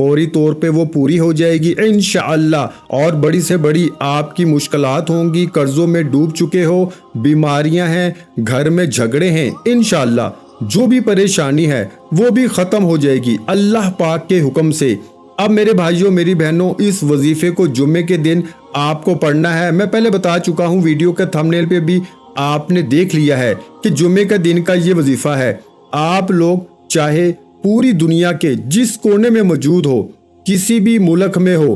فوری طور پہ وہ پوری ہو جائے گی انشاءاللہ، اور بڑی سے بڑی آپ کی مشکلات ہوں گی، قرضوں میں ڈوب چکے ہو، بیماریاں ہیں، گھر میں جھگڑے ہیں، انشاءاللہ جو بھی پریشانی ہے وہ بھی ختم ہو جائے گی اللہ پاک کے حکم سے۔ اب میرے بھائیوں میری بہنوں، اس وظیفے کو جمعے کے دن آپ کو پڑھنا ہے۔ میں پہلے بتا چکا ہوں، ویڈیو کے تھمبنیل پہ بھی آپ نے دیکھ لیا ہے کہ جمعے کا دن کا یہ وظیفہ ہے۔ آپ لوگ چاہے پوری دنیا کے جس کونے میں موجود ہو، کسی بھی ملک میں ہو،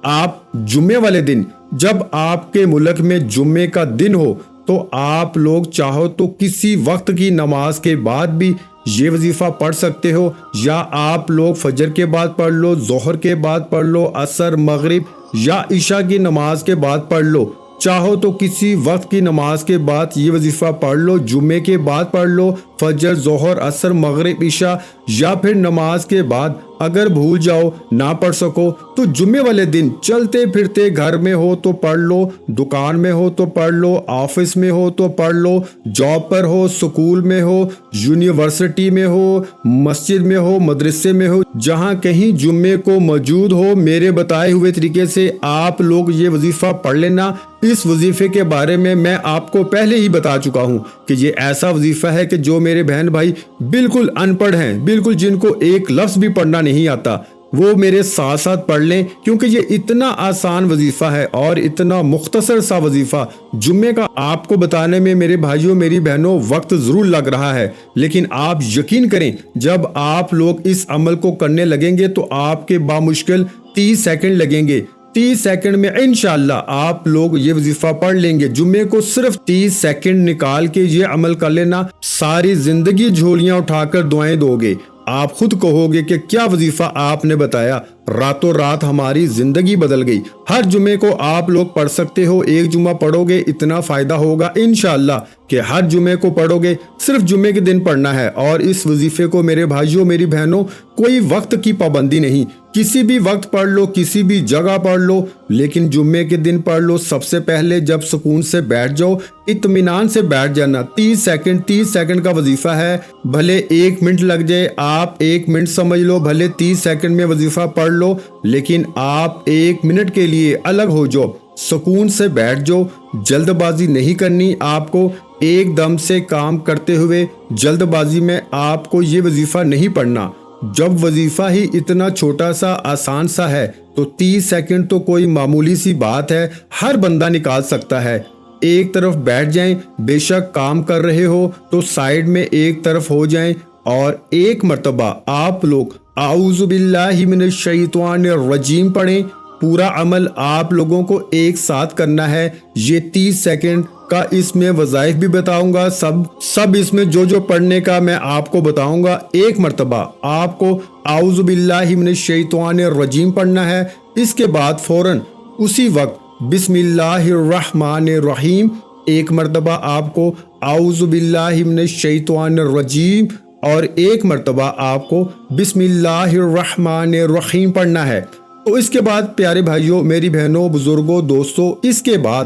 آپ جمعے والے دن، جب آپ کے ملک میں جمعے کا دن ہو تو آپ لوگ چاہو تو کسی وقت کی نماز کے بعد بھی یہ وظیفہ پڑھ سکتے ہو، یا آپ لوگ فجر کے بعد پڑھ لو، ظہر کے بعد پڑھ لو، عصر، مغرب یا عشاء کی نماز کے بعد پڑھ لو، چاہو تو کسی وقت کی نماز کے بعد یہ وظیفہ پڑھ لو، جمعے کے بعد پڑھ لو، فجر، ظہر، عصر، مغرب، عشاء، یا پھر نماز کے بعد اگر بھول جاؤ نہ پڑھ سکو تو جمعے والے دن چلتے پھرتے گھر میں ہو تو پڑھ لو، دکان میں ہو تو پڑھ لو، آفس میں ہو تو پڑھ لو، جاب پر ہو، سکول میں ہو، یونیورسٹی میں ہو، مسجد میں ہو، مدرسے میں ہو، جہاں کہیں جمعے کو موجود ہو، میرے بتائے ہوئے طریقے سے آپ لوگ یہ وظیفہ پڑھ لینا۔ اس وظیفے کے بارے میں آپ کو پہلے ہی بتا چکا ہوں کہ یہ ایسا وظیفہ ہے کہ جو میرے بہن بھائی بالکل ان پڑھ ہیں، بالکل جن کو ایک لفظ بھی پڑھنا نہیں آتا، وہ میرے ساتھ ساتھ پڑھ لیں، کیونکہ یہ اتنا آسان وظیفہ ہے اور اتنا مختصر سا وظیفہ جمعے کا آپ کو بتانے میں میرے بھائیوں میری بہنوں وقت ضرور لگ رہا ہے، لیکن آپ یقین کریں جب آپ لوگ اس عمل کو کرنے لگیں گے تو آپ کے بامشکل 30 سیکنڈ لگیں گے۔ 30 سیکنڈ میں انشاءاللہ آپ لوگ یہ وظیفہ پڑھ لیں گے۔ جمعے کو صرف 30 سیکنڈ نکال کے یہ عمل کر لینا، ساری زندگی جھولیاں اٹھا کر دعائیں دو گے۔ آپ خود کہو گے کہ کیا وظیفہ آپ نے بتایا، راتوں رات ہماری زندگی بدل گئی۔ ہر جمعے کو آپ لوگ پڑھ سکتے ہو، ایک جمعہ پڑھو گے اتنا فائدہ ہوگا انشاءاللہ کہ ہر جمعے کو پڑھو گے، صرف جمعے کے دن پڑھنا ہے۔ اور اس وظیفے کو میرے بھائیوں میری بہنوں کوئی وقت کی پابندی نہیں، کسی بھی وقت پڑھ لو، کسی بھی جگہ پڑھ لو، لیکن جمعے کے دن پڑھ لو۔ سب سے پہلے جب سکون سے بیٹھ جاؤ، اطمینان سے بیٹھ جانا۔ 30 سیکنڈ کا وظیفہ ہے، بھلے 1 منٹ لگ جائے، آپ 1 منٹ سمجھ لو، بھلے 30 سیکنڈ میں وظیفہ پڑھ لو، لیکن آپ 1 منٹ کے لیے الگ ہو جاؤ، سکون سے بیٹھ جاؤ۔ جلد بازی نہیں کرنی آپ کو، ایک دم سے کام کرتے ہوئے جلد بازی میں آپ کو یہ وظیفہ نہیں پڑھنا۔ جب وظیفہ ہی اتنا چھوٹا سا آسان سا ہے تو 30 سیکنڈ تو کوئی معمولی سی بات ہے، ہر بندہ نکال سکتا ہے۔ ایک طرف بیٹھ جائیں، بے شک کام کر رہے ہو تو سائیڈ میں ایک طرف ہو جائیں اور ایک مرتبہ آپ لوگ اعوذ باللہ من الشیطان الرجیم پڑھیں۔ پورا عمل آپ لوگوں کو ایک ساتھ کرنا ہے۔ یہ 30 سیکنڈ کا اس میں وظائف بھی بتاؤں گا، سب اس میں جو پڑھنے کا میں آپ کو بتاؤں گا۔ ایک مرتبہ آپ کو اعوذ باللہ من الشیطان الرجیم پڑھنا ہے، اس کے بعد فوراً اسی وقت بسم اللہ الرحمن الرحیم، ایک مرتبہ آپ کو اعوذ باللہ من الشیطان الرجیم اور ایک مرتبہ آپ کو بسم اللہ الرحمن الرحیم پڑھنا ہے۔ تو اس کے بعد پیارے بھائیوں میری بہنوں بزرگوں دوستوں، اس کے بعد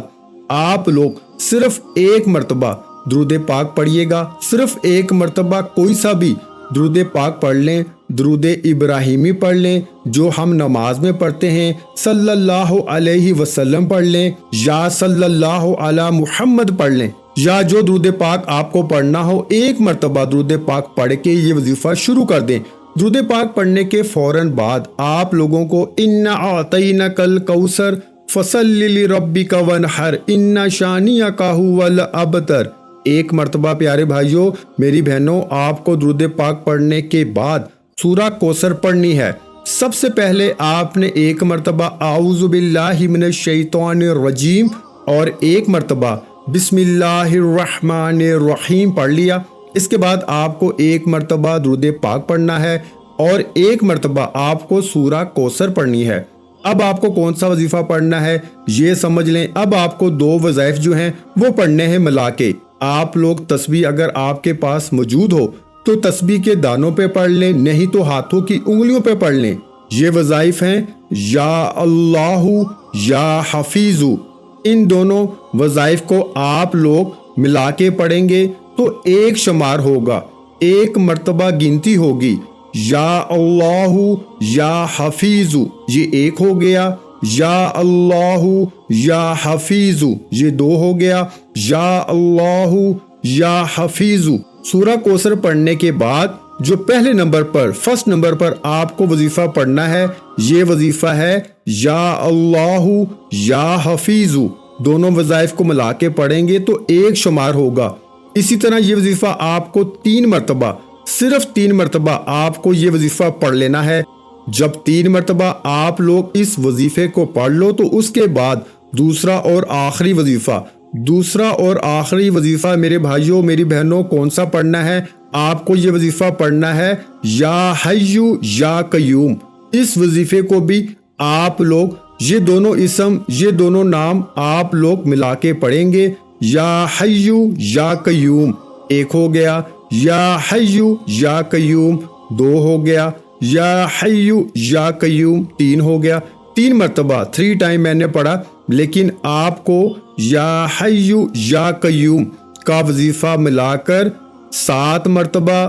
آپ لوگ صرف ایک مرتبہ درود پاک پڑھیے گا، صرف ایک مرتبہ کوئی سا بھی درود پاک پڑھ لیں، درود ابراہیمی پڑھ لیں جو ہم نماز میں پڑھتے ہیں، صلی اللہ علیہ وسلم پڑھ لیں، یا صلی اللہ علی محمد پڑھ لیں، یا جو درود پاک آپ کو پڑھنا ہو ایک مرتبہ درود پاک پڑھ کے یہ وظیفہ شروع کر دیں۔ درود پاک پڑھنے کے فوراً بعد آپ لوگوں کو انا اعطینک الکوثر فصلی لربک وانحر ان شانئک ھو الابتر، ایک مرتبہ پیارے بھائیوں میری بہنوں آپ کو درود پاک پڑھنے کے بعد سورہ کوثر پڑھنی ہے۔ سب سے پہلے آپ نے ایک مرتبہ اعوذ باللہ من الشیطان الرجیم اور ایک مرتبہ بسم اللہ الرحمن الرحیم پڑھ لیا۔ اس کے بعد آپ کو ایک مرتبہ درود پاک پڑھنا ہے اور ایک مرتبہ آپ کو سورہ کوثر پڑھنی ہے۔ اب آپ کو کون سا وظیفہ پڑھنا ہے یہ سمجھ لیں۔ اب آپ کو 2 وظائف جو ہیں وہ پڑھنے ہیں ملا کے۔ آپ لوگ تسبیح اگر آپ کے پاس موجود ہو تو تسبیح کے دانوں پہ پڑھ لیں، نہیں تو ہاتھوں کی انگلیوں پہ پڑھ لیں۔ یہ وظائف ہیں یا اللہ یا حفیظو، ان دونوں وظائف کو آپ لوگ ملا کے پڑھیں گے تو ایک شمار ہوگا، ایک مرتبہ گنتی ہوگی یا اللہ یا حفیظ یہ ایک ہو گیا، یا اللہ یا حفیظ یہ دو ہو گیا، یا اللہ یا حفیظ۔ سورہ کوثر پڑھنے کے بعد جو پہلے نمبر پر، فرسٹ نمبر پر آپ کو وظیفہ پڑھنا ہے، یہ وظیفہ ہے یا اللہ یا حفیظ۔ دونوں وظائف کو ملا کے پڑھیں گے تو ایک شمار ہوگا۔ اسی طرح یہ وظیفہ آپ کو 3 مرتبہ، صرف 3 مرتبہ آپ کو یہ وظیفہ پڑھ لینا ہے۔ جب 3 مرتبہ آپ لوگ اس وظیفے کو پڑھ لو تو اس کے بعد دوسرا اور آخری وظیفہ میرے بھائیوں میری بہنوں کون سا پڑھنا ہے؟ آپ کو یہ وظیفہ پڑھنا ہے یا حیو یا قیوم۔ اس وظیفے کو بھی آپ لوگ یہ دونوں اسم، یہ دونوں نام آپ لوگ ملا کے پڑھیں گے، یا حیو یا قیوم ایک ہو گیا، یا حیو یا قیوم 2 ہو گیا، یا حیو یا قیوم 3 ہو گیا۔ 3 مرتبہ 3 ٹائم میں نے پڑھا، لیکن آپ کو یا حیو یا قیوم کا وظیفہ ملا کر 7 مرتبہ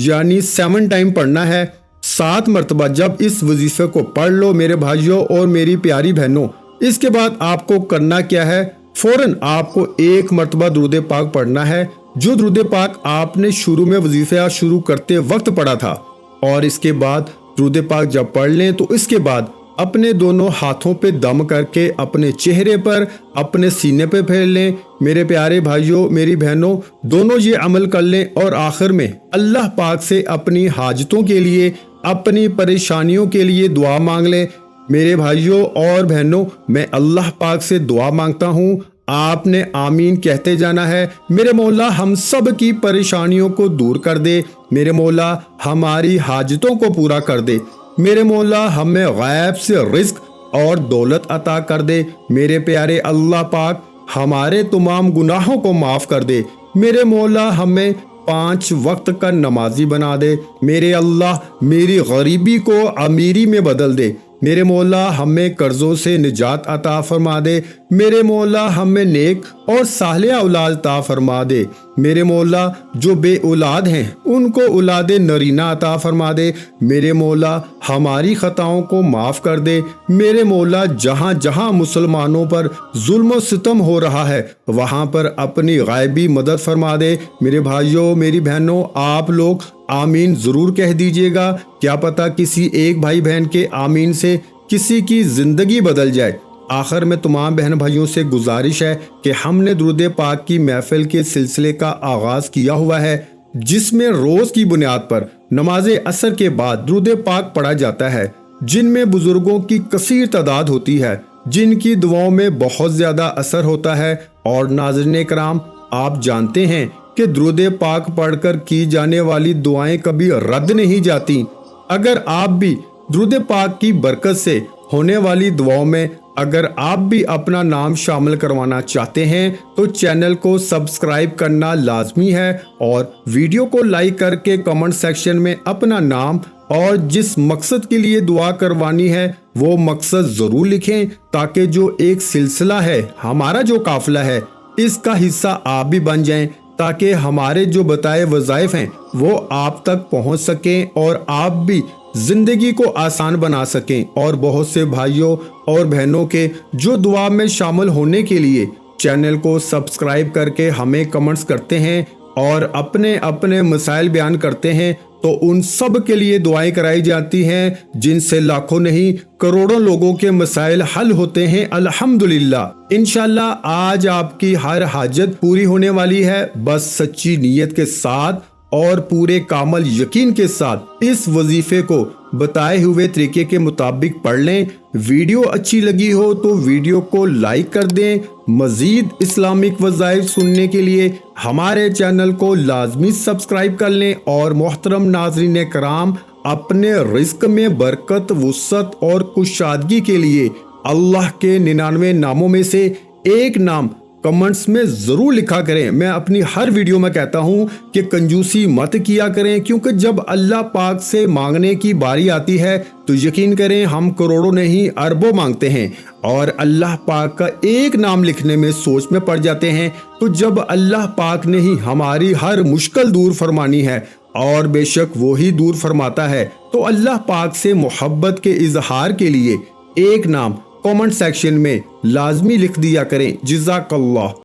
یعنی 7 ٹائم پڑھنا ہے۔ 7 مرتبہ جب اس وظیفے کو پڑھ لو میرے بھائیوں اور میری پیاری بہنوں، اس کے بعد آپ کو کرنا کیا ہے؟ فوراً آپ کو 1 مرتبہ درود پاک پڑھنا ہے، جو درود پاک آپ نے شروع میں وظیفہ شروع کرتے وقت پڑھا تھا۔ اور اس کے بعد درود پاک جب پڑھ لیں تو اس کے بعد اپنے دونوں ہاتھوں پہ دم کر کے اپنے چہرے پر، اپنے سینے پہ پھیر لیں۔ میرے پیارے بھائیوں میری بہنوں، دونوں یہ عمل کر لیں اور آخر میں اللہ پاک سے اپنی حاجتوں کے لیے، اپنی پریشانیوں کے لیے دعا مانگ لیں۔ میرے بھائیوں اور بہنوں، میں اللہ پاک سے دعا مانگتا ہوں، آپ نے آمین کہتے جانا ہے۔ میرے مولا ہم سب کی پریشانیوں کو دور کر دے، میرے مولا ہماری حاجتوں کو پورا کر دے، میرے مولا ہمیں غیب سے رزق اور دولت عطا کر دے، میرے پیارے اللہ پاک ہمارے تمام گناہوں کو معاف کر دے، میرے مولا ہمیں 5 وقت کا نمازی بنا دے، میرے اللہ میری غریبی کو امیری میں بدل دے، میرے مولا ہمیں قرضوں سے نجات عطا فرما دے، میرے مولا ہمیں نیک اور صالح اولاد عطا فرما دے، میرے مولا جو بے اولاد ہیں ان کو اولاد نرینہ عطا فرما دے، میرے مولا ہماری خطاؤں کو معاف کر دے، میرے مولا جہاں جہاں مسلمانوں پر ظلم و ستم ہو رہا ہے وہاں پر اپنی غائبی مدد فرما دے۔ میرے بھائیوں میری بہنوں، آپ لوگ آمین ضرور کہہ دیجئے گا، کیا پتہ کسی ایک بھائی بہن کے آمین سے کسی کی زندگی بدل جائے۔ آخر میں تمام بہن بھائیوں سے گزارش ہے کہ ہم نے درود پاک کی محفل کے سلسلے کا آغاز کیا ہوا ہے، جس میں روز کی بنیاد پر نماز عصر کے بعد درود پاک پڑھا جاتا ہے، جن میں بزرگوں کی کثیر تعداد ہوتی ہے، جن کی دعاؤں میں بہت زیادہ اثر ہوتا ہے۔ اور ناظرین کرام، آپ جانتے ہیں کہ درود پاک پڑھ کر کی جانے والی دعائیں کبھی رد نہیں جاتی۔ اگر آپ بھی درود پاک کی برکت سے ہونے والی دعاؤں میں اگر آپ بھی اپنا نام شامل کروانا چاہتے ہیں تو چینل کو سبسکرائب کرنا لازمی ہے، اور ویڈیو کو لائک کر کے کمنٹ سیکشن میں اپنا نام اور جس مقصد کے لیے دعا کروانی ہے وہ مقصد ضرور لکھیں، تاکہ جو ایک سلسلہ ہے، ہمارا جو قافلہ ہے، اس کا حصہ آپ بھی بن جائیں، تاکہ ہمارے جو بتائے وظائف ہیں وہ آپ تک پہنچ سکیں اور آپ بھی زندگی کو آسان بنا سکیں۔ اور بہت سے بھائیوں اور بہنوں کے جو دعا میں شامل ہونے کے لیے چینل کو سبسکرائب کر کے ہمیں کمنٹس کرتے ہیں اور اپنے اپنے مسائل بیان کرتے ہیں، تو ان سب کے لیے دعائیں کرائی جاتی ہیں، جن سے لاکھوں نہیں کروڑوں لوگوں کے مسائل حل ہوتے ہیں الحمدللہ۔ انشاءاللہ آج آپ کی ہر حاجت پوری ہونے والی ہے، بس سچی نیت کے ساتھ اور پورے کامل یقین کے ساتھ اس وظیفے کو بتائے ہوئے طریقے کے مطابق پڑھ لیں۔ ویڈیو اچھی لگی ہو تو ویڈیو کو لائک کر دیں۔ مزید اسلامک وظائف سننے کے لیے ہمارے چینل کو لازمی سبسکرائب کر لیں، اور محترم ناظرین کرام، اپنے رزق میں برکت، وسعت اور کشادگی کے لیے اللہ کے 99 ناموں میں سے ایک نام کمنٹس میں ضرور لکھا کریں۔ میں اپنی ہر ویڈیو میں کہتا ہوں کہ کنجوسی مت کیا کریں، کیونکہ جب اللہ پاک سے مانگنے کی باری آتی ہے تو یقین کریں ہم کروڑوں نہیں اربوں مانگتے ہیں، اور اللہ پاک کا ایک نام لکھنے میں سوچ میں پڑ جاتے ہیں۔ تو جب اللہ پاک نے ہی ہماری ہر مشکل دور فرمانی ہے اور بے شک وہی دور فرماتا ہے۔ تو اللہ پاک سے محبت کے اظہار کے لیے ایک نام کامنٹ سیکشن میں لازمی لکھ دیا کریں۔ جزاک اللہ۔